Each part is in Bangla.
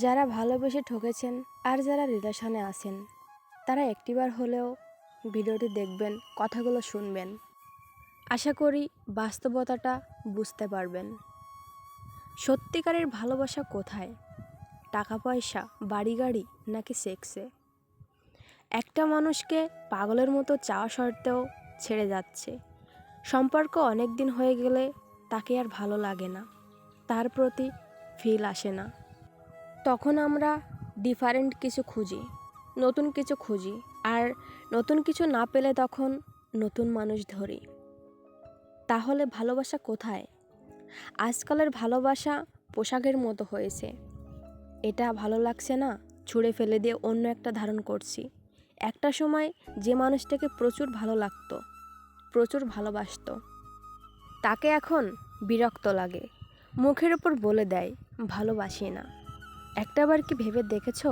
যারা ভালোবেসে ঠকেছেন আর যারা রিলেশনে আছেন, তারা একটিবার হলেও ভিডিওটি দেখবেন, কথাগুলো শুনবেন। আশা করি বাস্তবতাটা বুঝতে পারবেন। সত্যিকারের ভালোবাসা কোথায়? টাকা পয়সা, বাড়ি গাড়ি নাকি সেক্সে? একটা মানুষকে পাগলের মতো চাওয়া সত্ত্বেও ছেড়ে যাচ্ছে। সম্পর্ক অনেক দিন হয়ে গেলে তাকে আর ভালো লাগে না, তার প্রতি ফিল আসে না। তখন আমরা ডিফারেন্ট কিছু খুঁজি, নতুন কিছু খুঁজি, আর নতুন কিছু না পেলে তখন নতুন মানুষ ধরি। তাহলে ভালোবাসা কোথায়? আজকালের ভালোবাসা পোশাকের মতো হয়েছে। এটা ভালো লাগছে না, ছুঁড়ে ফেলে দিয়ে অন্য একটা ধারণ করছি। একটা সময় যে মানুষটাকে প্রচুর ভালো লাগতো, প্রচুর ভালোবাসতো, তাকে এখন বিরক্ত লাগে, মুখের ওপর বলে দেয় ভালোবাসি না। একটাবার কি ভেবে দেখেছো,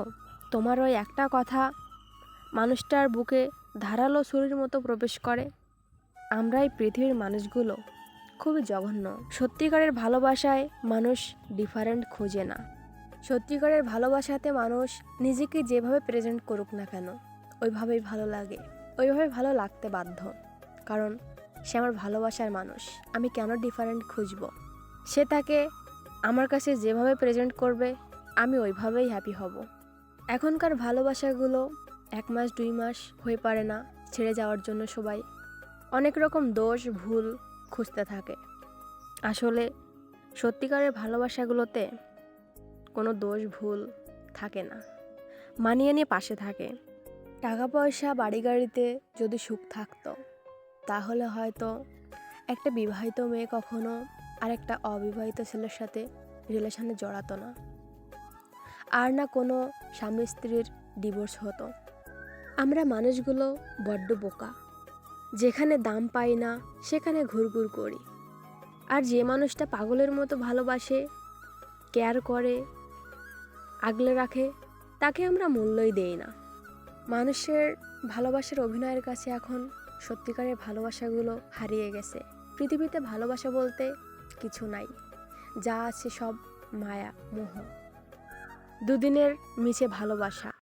তোমার ওই একটা কথা মানুষটার বুকে ধারালো ছুরির মতো প্রবেশ করে? আমরা এই পৃথিবীর মানুষগুলো খুবই জঘন্য। সত্যিকারের ভালোবাসায় মানুষ ডিফারেন্ট খোঁজে না। সত্যিকারের ভালোবাসাতে মানুষ নিজেকে যেভাবে প্রেজেন্ট করুক না কেন, ওইভাবেই ভালো লাগে, ওইভাবে ভালো লাগতে বাধ্য। কারণ সে আমার ভালোবাসার মানুষ। আমি কেন ডিফারেন্ট খুঁজব? সে তাকে আমার কাছে যেভাবে প্রেজেন্ট করবে, আমি ওইভাবেই হ্যাপি হব। এখনকার ভালোবাসাগুলো 1 মাস 2 মাস হয়ে পারে না, ছেড়ে যাওয়ার জন্য সবাই অনেক রকম দোষ ভুল খুঁজতে থাকে। আসলে সত্যিকারের ভালোবাসাগুলোতে কোনো দোষ ভুল থাকে না, মানিয়ে নিয়ে পাশে থাকে। টাকা পয়সা বাড়ি গাড়িতে যদি সুখ থাকতো, তাহলে হয়তো একটা বিবাহিত মেয়ে কখনো আরেকটা অবিবাহিত ছেলের সাথে রিলেশনে জড়াতো না, আর না কোনো স্বামী স্ত্রীর ডিভোর্স হতো। আমরা মানুষগুলো বড্ড বোকা, যেখানে দাম পাই না সেখানে ঘুরঘুর করি। আর যে মানুষটা পাগলের মতো ভালোবাসে, কেয়ার করে, আগলে রাখে, তাকে আমরা মূল্যই দেই না। মানুষের ভালোবাসার অভিনয়ের কাছে এখন সত্যিকারের ভালোবাসাগুলো হারিয়ে গেছে। পৃথিবীতে ভালোবাসা বলতে কিছু নাই, যা আছে সব মায়া মোহ। দুদিনের মিছে ভালোবাসা।